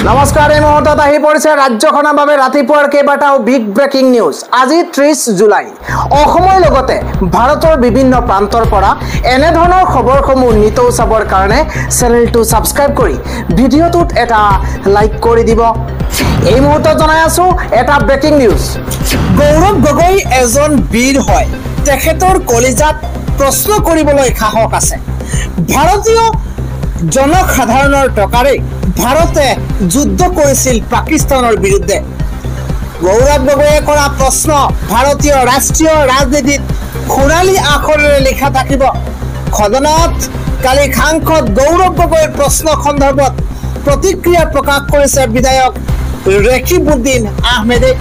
নমস্কাৰ এই মুহূৰ্তত আহি পৰিছে ৰাজ্যখনৰ বাবে ৰাতিপুৱাৰ কেইবাটাও বিগ ব্ৰেকিং নিউজ। আজি 30 জুলাই। অসমৰ লগতে ভাৰতৰ বিভিন্ন প্ৰান্তৰ পৰা এনে ধৰণৰ খবৰসমূহ নিতৌ চাবৰ কাৰণে চেনেলটো সাবস্ক্ৰাইব কৰি ভিডিঅ'টোত এটা লাইক কৰি দিব। এই মুহূৰ্তত জনাই আছো এটা ব্ৰেকিং নিউজ। গৌৰৱ গগৈ এজন বীৰ হয়, তেখেতৰ কলিজাত প্ৰশ্ন কৰিবলৈ সাহস আছে। ভাৰতীয় জনসাধাৰণৰ টকাৰে ভাৰতে যুদ্ধ কৰিছিল পাকিস্তানৰ বিৰুদ্ধে। গৌৰৱ গগৈয়ে কৰা প্ৰশ্ন ভাৰতীয় ৰাষ্ট্ৰীয় ৰাজনীতিত সোণালী আখৰেৰে লিখা থাকিব। সদনত কালি সাংসদ গৌৰৱ গগৈৰ প্ৰশ্ন সন্দৰ্ভত প্ৰতিক্ৰিয়া প্ৰকাশ কৰিছে বিধায়ক ৰেকিবউদ্দিন আহমেদে।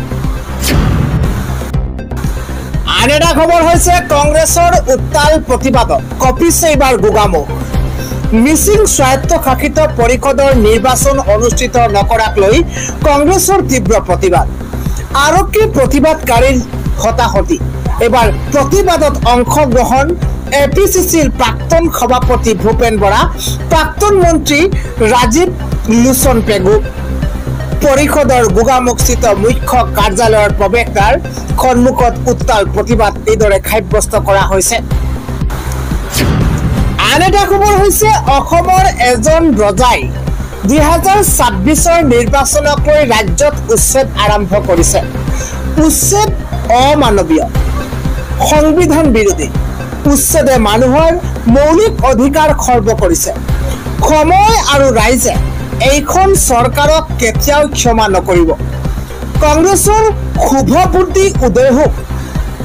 আন এটা খবৰ হৈছে কংগ্ৰেছৰ উত্তাল প্ৰতিবাদত কঁপিছে এইবাৰ গোগামুখ। মিচিং স্বায়ত্তশাসিত পৰিষদৰ নিৰ্বাচন অনুষ্ঠিত নকৰাক লৈ কংগ্ৰেছৰ তীব্ৰ প্ৰতিবাদ। আৰক্ষী প্ৰতিবাদকাৰীৰ হতাহতি। এবাৰ প্ৰতিবাদত অংশগ্ৰহণ এপিচিচিৰ প্ৰাক্তন সভাপতি ভূপেন বৰা, প্ৰাক্তন মন্ত্ৰী ৰাজীৱ লোচন পেগু। পৰিষদৰ গোগামুখস্থিত মুখ্য কাৰ্যালয়ৰ প্ৰৱেশদ্বাৰ সন্মুখত উত্তাল প্ৰতিবাদ এইদৰে সাব্যস্ত কৰা হৈছে। আন এটা খবৰ হৈছে অসমৰ এজন ৰজাই 2026 নিৰ্বাচনক লৈ ৰাজ্যত উচ্ছেদ আৰম্ভ কৰিছে। উচ্ছেদ অমানৱীয়, সংবিধান বিৰোধী। উচ্ছেদে মানুহৰ মৌলিক অধিকাৰ খৰ্ব কৰিছে। সময় আৰু ৰাইজে এইখন চৰকাৰক কেতিয়াও ক্ষমা নকৰিব। কংগ্ৰেছৰ শুভবুদ্ধি উদয় হোক,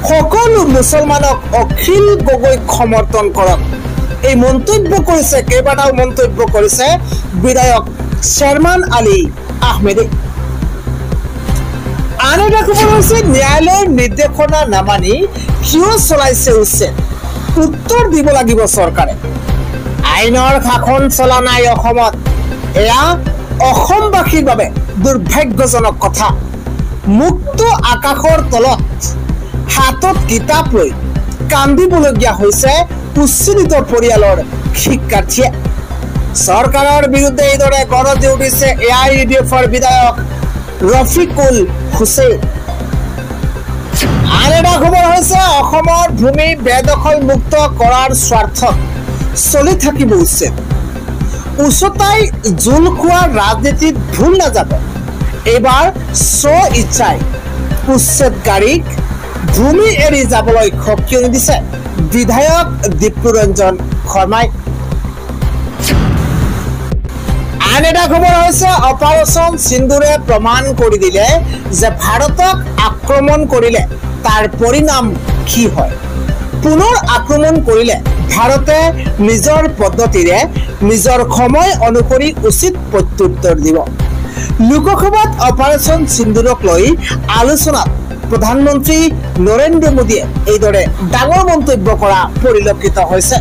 সকলো মুছলমানক অখিল গগৈক সমৰ্থন কৰক। এই মন্তব্য কৰিছে, কেইবাটাও মন্তব্য কৰিছে বিধায়ক শ্বেৰমান আলী আহমেদে। আন এটা খবৰ হৈছে ন্যায়ালয়ৰ নিৰ্দেশনা নামানি কিয় চলাইছে উচ্ছেদ? উত্তৰ দিব লাগিব চৰকাৰে। আইনৰ শাসন চলা নাই অসমত, এয়া অসমবাসীৰ বাবে দুৰ্ভাগ্যজনক কথা। মুক্ত আকাশৰ তলত হাতত কিতাপ লৈ কান্দিবলগীয়া হৈছে উচ্ছেদিত পৰিয়ালৰ শিক্ষাৰ্থীয়ে। চৰকাৰৰ বিৰুদ্ধে এইদৰে গৰজি উঠিছে AIUDFৰ বিধায়ক ৰফিকুল হুছেইন। আন এটা খবৰ হৈছে অসমৰ ভূমি বেদখল মুক্ত কৰাৰ স্বাৰ্থত চলি থাকিব উচ্ছেদ। উচতাই জোল খোৱাৰ ৰাজনীতিত ভুল নাযাব। এইবাৰ স্ব ইচ্ছাই উচ্ছেদকাৰীক ভূমি এৰি যাবলৈ সকিয়নি দিছে বিধায়ক দীপ্তিৰঞ্জন শৰ্মাই। আন এটা খবৰ হৈছে অপাৰেচন সিন্দুৰে প্ৰমাণ কৰি দিলে যে ভাৰতক আক্ৰমণ কৰিলে তাৰ পৰিণাম কি হয়। পুনৰ আক্ৰমণ কৰিলে ভাৰতে নিজৰ পদ্ধতিৰে নিজৰ সময় অনুসৰি উচিত প্ৰত্যুত্তৰ দিব। লোকসভাত অপাৰেচন সিন্দুৰক লৈ আলোচনাত প্ৰধানমন্ত্ৰী নৰেন্দ্ৰ মোদীয়ে এইদৰে ডাঙৰ মন্তব্য কৰা পৰিলক্ষিত হৈছে।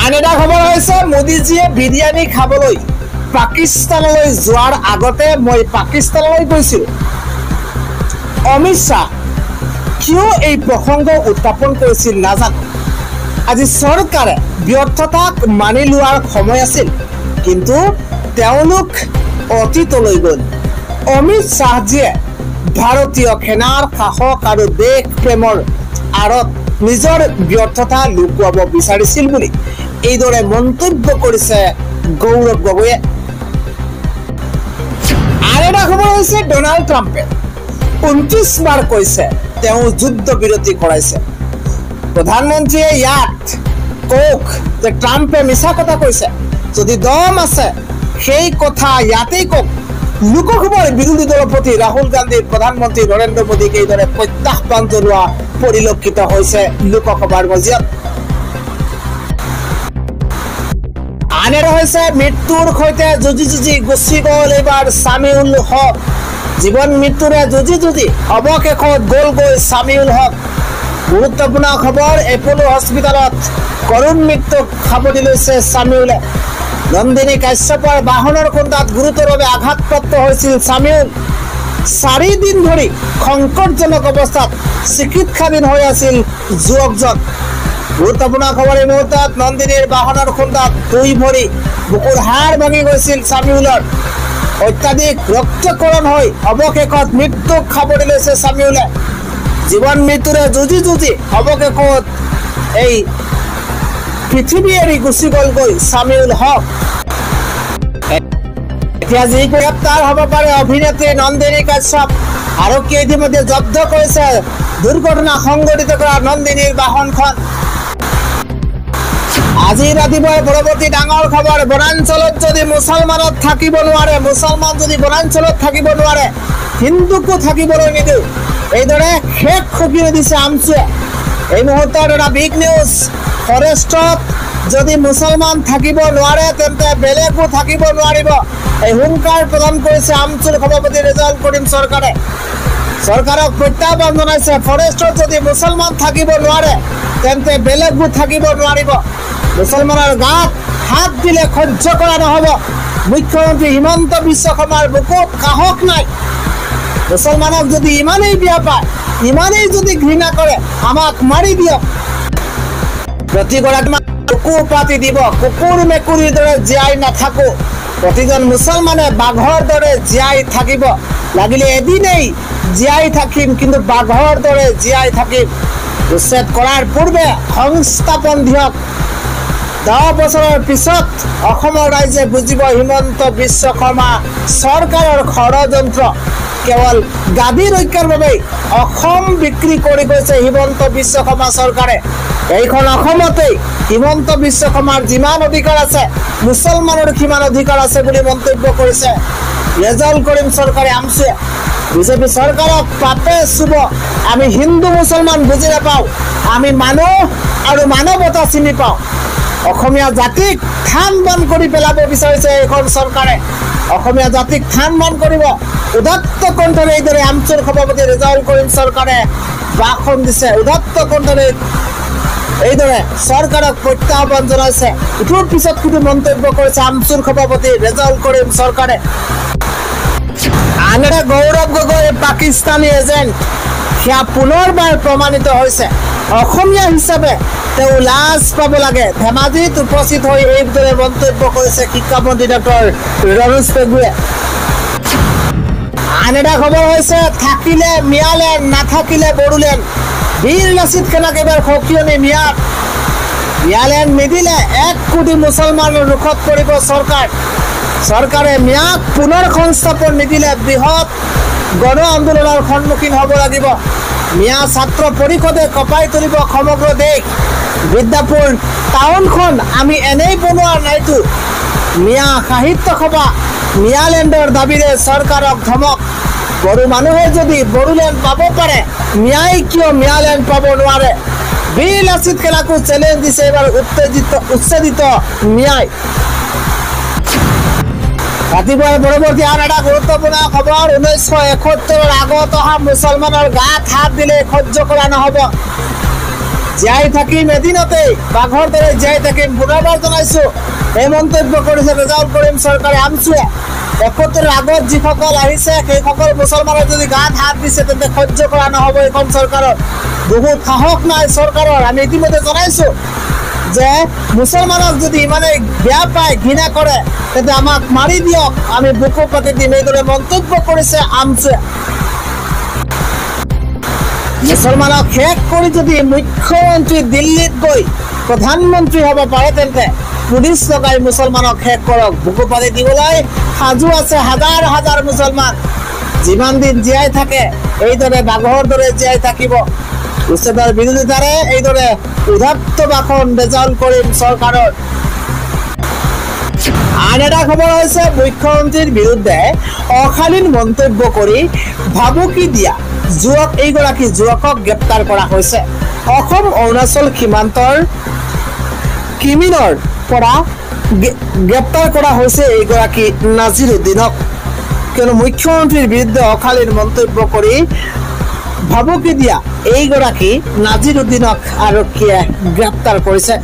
আন এটা খবৰ হৈছে মোদীজীয়ে বিৰিয়ানী খাবলৈ পাকিস্তানলৈ যোৱাৰ আগতে মই পাকিস্তানলৈ গৈছিলো। অমিত শ্বাহ কিয় এই প্ৰসংগ উত্থাপন কৰিছিল নাজানো। আজি চৰকাৰে ব্যৰ্থতাক মানি লোৱাৰ সময় আছিল, কিন্তু তেওঁলোক অতীতলৈ গ'ল। অমিত শ্বাহজীয়ে ভাৰতীয় সেনাৰ সাহস আৰু দেশ প্ৰেমৰ আঁৰত নিজৰ ব্যৰ্থতা লুকুৱাব বিচাৰিছিল বুলি এইদৰে মন্তব্য কৰিছে গৌৰৱ গগৈয়ে। আন এটা খবৰ হৈছে ডনাল্ড ট্ৰাম্পে 29 বাৰ কৈছে তেওঁ যুদ্ধ বিৰতি কৰাইছে। প্ৰধানমন্ত্ৰীয়ে ইয়াত কওক যে ট্ৰাম্পে মিছা কথা কৈছে। যদি দম আছে সেই কথা ইয়াতেই কওক। লোকসভাৰ বিৰোধী দলৰ প্ৰতি ৰাহুল গান্ধীৰ প্ৰধানমন্ত্ৰী নৰেন্দ্ৰ মোদীক এইদৰে প্ৰত্যাহ্বান জনোৱা পৰিলক্ষিত হৈছে লোকসভাৰ মজিয়াত। আন এটা হৈছে মৃত্যুৰ সৈতে যুঁজি যুঁজি গুচি গ'ল এইবাৰ ছামিউল হক। জীৱন মৃত্যুৰে যুঁজি যুঁজি অৱশেষত গ'লগৈ ছামিউল হক। গুৰুত্বপূৰ্ণ খবৰ, এপলো হস্পিটেলত কৰুণ মৃত্যুক সাৱটি লৈছে ছামিউলে। নন্দিনী কাশ্যপৰ বাহনৰ খুন্দাত গুৰুতৰভাৱে আঘাতপ্ৰাপ্ত হৈছিল ছামিউল। 4 দিন ধৰি সংকটজনক অৱস্থাত চিকিৎসাধীন হৈ আছিল যুৱকজন। গুৰুত্বপূৰ্ণ খবৰ এই মুহূৰ্তত নন্দিনীৰ বাহনৰ খুন্দাত 2 ভৰি বুকুৰ হাড় ভাঙি গৈছিল সামিউলৰ অত্যাধিক ৰক্তকৰণ হৈ অৱশেষত মৃত্যুক খাবৰি লৈছে সামিউলে জীৱন মৃত্যুৰে যুঁজি অৱশেষত এই পৃথিৱী এৰি গুচি গ'লগৈ সামিউল হক এতিয়া যি গ্ৰেপ্তাৰ হ'ব পাৰে অভিনেত্ৰী নন্দিনী কাশ্যপ আৰক্ষীয়ে ইতিমধ্যে জব্দ কৰিছে দুৰ্ঘটনা সংঘটিত কৰা নন্দিনীৰ বাহনখন আজি ৰাতিপুৱাৰ পৰৱৰ্তী ডাঙৰ খবৰ বনাঞ্চলত যদি মুছলমানত থাকিব নোৱাৰে মুছলমান যদি বনাঞ্চলত থাকিব নোৱাৰে হিন্দুকো থাকিবলৈ নিদিওঁ এইদৰে শেষ খকিয়াই দিছে আমচুৱে এই মুহূৰ্তৰ এটা বিগ নিউজ ফৰেষ্টত যদি মুছলমান থাকিব নোৱাৰে তেন্তে বেলেগো থাকিব নোৱাৰিব এই হুংকাৰ প্ৰদান কৰিছে আমচুৰ সভাপতি ৰেজাউল কৰিম চৰকাৰে চৰকাৰক প্ৰত্যাহ্বান জনাইছে ফৰেষ্টত যদি মুছলমান থাকিব নোৱাৰে তেন্তে বেলেগো থাকিব নোৱাৰিব মুছলমানৰ গাত হাত দিলে সহ্য কৰা নহ'ব মুখ্যমন্ত্ৰী হিমন্ত বিশ্ব শৰ্মাৰ বুকুত সাহস নাই মুছলমানক যদি ইমানেই বেয়া পায় ইমানেই যদি ঘৃণা কৰে আমাক মাৰি দিয়ক প্ৰতিগৰাকী বুকু পাতি দিব কুকুৰ মেকুৰীৰ দৰে জীয়াই নাথাকো প্ৰতিজন মুছলমানে বাঘৰ দৰে জীয়াই থাকিব লাগিলে এদিনেই জীয়াই থাকিম কিন্তু বাঘৰ দৰে জীয়াই থাকিম উচ্ছেদ কৰাৰ পূৰ্বে সংস্থাপন দিয়ক 10 বছৰৰ পিছত অসমৰ ৰাইজে বুজিব হিমন্ত বিশ্ব শৰ্মা চৰকাৰৰ ষড়যন্ত্ৰ কেৱল গাদী ৰক্ষাৰ বাবে অসম বিক্ৰী কৰি গৈছে হিমন্ত বিশ্ব শৰ্মা চৰকাৰে এইখন অসমতেই হিমন্ত বিশ্ব শৰ্মাৰ যিমান অধিকাৰ আছে মুছলমানৰ কিমান অধিকাৰ আছে বুলি মন্তব্য কৰিছে ৰেজাউল কৰিম চৰকাৰে আমচুৱে বিজেপি চৰকাৰক পাপে চুব আমি হিন্দু মুছলমান বুজি নাপাওঁ আমি মানুহ আৰু মানৱতা চিনি পাওঁ অসমীয়া জাতিক থান বান কৰি পেলাব বিচাৰিছে এইখন চৰকাৰে অসমীয়া জাতিক থান বান কৰিব উদাত্ত কণ্ঠৰে এইদৰে আমচুৰ সভাপতি ৰেজাউল কৰিম চৰকাৰে ভাষণ দিছে উদাত্ত কণ্ঠৰে এইদৰে চৰকাৰক প্ৰত্যাহ্বান জনাইছে ইটোৰ পিছত সিটো মন্তব্য কৰিছে আমচুৰ সভাপতি ৰেজাউল কৰিম চৰকাৰে আনহাতে গৌৰৱ গগৈ পাকিস্তানী এজেণ্ট সেয়া পুনৰবাৰ প্ৰমাণিত হৈছে অসমীয়া হিচাপে তেওঁ লাজ পাব লাগে ধেমাজিত উপস্থিত হৈ এইদৰে মন্তব্য কৰিছে শিক্ষামন্ত্ৰী ডক্টৰ ৰমেশ পেগুৱে আন এটা খবৰ হৈছে থাকিলে মিয়ালেণ্ড নাথাকিলে বড়োলেণ্ড বীৰ লাচিত খানক এবাৰ সকিয়নি মিয়ালেণ্ড নিদিলে 1 কোটি মুছলমানৰ মুখত পৰিব চৰকাৰে মিয়াক পুনৰ সংস্থাপন নিদিলে বৃহৎ গণ আন্দোলনৰ সন্মুখীন হ'ব লাগিব মিয়া ছাত্ৰ পৰিষদে কপাই তুলিব সমগ্ৰ দেশ বিদ্যাপুৰ টাউনখন আমি এনেই বনোৱা নাইতো মিয়া সাহিত্য সভা মিয়ালেণ্ডৰ দাবীৰে চৰকাৰক ধমক বড়ো মানুহে যদি বড়োলেণ্ড পাব পাৰে মিয়াই কিয় মিয়ালেণ্ড পাব নোৱাৰে বীৰ লাচিত খানকো চেলেঞ্জ দিছে এবাৰ উচ্ছেদিত মিয়াই ৰাতিপুৱাৰ পৰৱৰ্তী আন এটা গুৰুত্বপূৰ্ণ খবৰ 1971 আগত অহা মুছলমানৰ গাত হাত দিলে সহ্য কৰা নহ'ব জীয়াই থাকিম এদিনতেই বাঘৰ দৰে জীয়াই থাকিম পুনৰবাৰ জনাইছো এই মন্তব্য কৰিছে ৰেজাউল কৰিম চৰকাৰে আমচুৱে 71 আগত যিসকল আহিছে সেইসকল মুছলমানৰ যদি গাত হাত দিছে তেন্তে সহ্য কৰা নহ'ব এইখন চৰকাৰৰ বহুত সাহস নাই চৰকাৰৰ আমি ইতিমধ্যে জনাইছো যে মুছলমানক যদি ইমানে বেয়া পায় ঘৃণা কৰে তেন্তে আমাক মাৰি দিয়ক আমি বুকু পাতি দিম এইদৰে মন্তব্য কৰিছে আমচুৱে মুছলমানক শেষ কৰি যদি মুখ্যমন্ত্ৰী দিল্লীত গৈ প্ৰধানমন্ত্ৰী হ'ব পাৰে তেন্তে পুলিচ লগাই মুছলমানক শেষ কৰক বুকু পাতি দিবলৈ সাজু আছে হাজাৰ হাজাৰ মুছলমান যিমান দিন জীয়াই থাকে এইদৰে বাঘৰ দৰে জীয়াই থাকিব উচ্ছেদৰ বিৰোধিতাৰে এইদৰে উদাত্ত ভাষণ ৰেজাউল কৰিম চৰকাৰৰ আন এটা খবৰ হৈছে মুখ্যমন্ত্ৰীৰ বিৰুদ্ধে অশালীন মন্তব্য কৰি ভাবুকি দিয়া এইগৰাকী যুৱকক গ্ৰেপ্তাৰ কৰা হৈছে অসম অৰুণাচল সীমান্তৰ কিমিনৰ পৰা গ্ৰেপ্তাৰ কৰা হৈছে এইগৰাকী নাজিৰুদ্দিনক কিয়নো মুখ্যমন্ত্ৰীৰ বিৰুদ্ধে অশালীন মন্তব্য কৰি ভাবুকি দিয়া এইগৰাকী নাজিৰুদ্দিনক আৰক্ষীয়ে গ্ৰেপ্তাৰ কৰিছে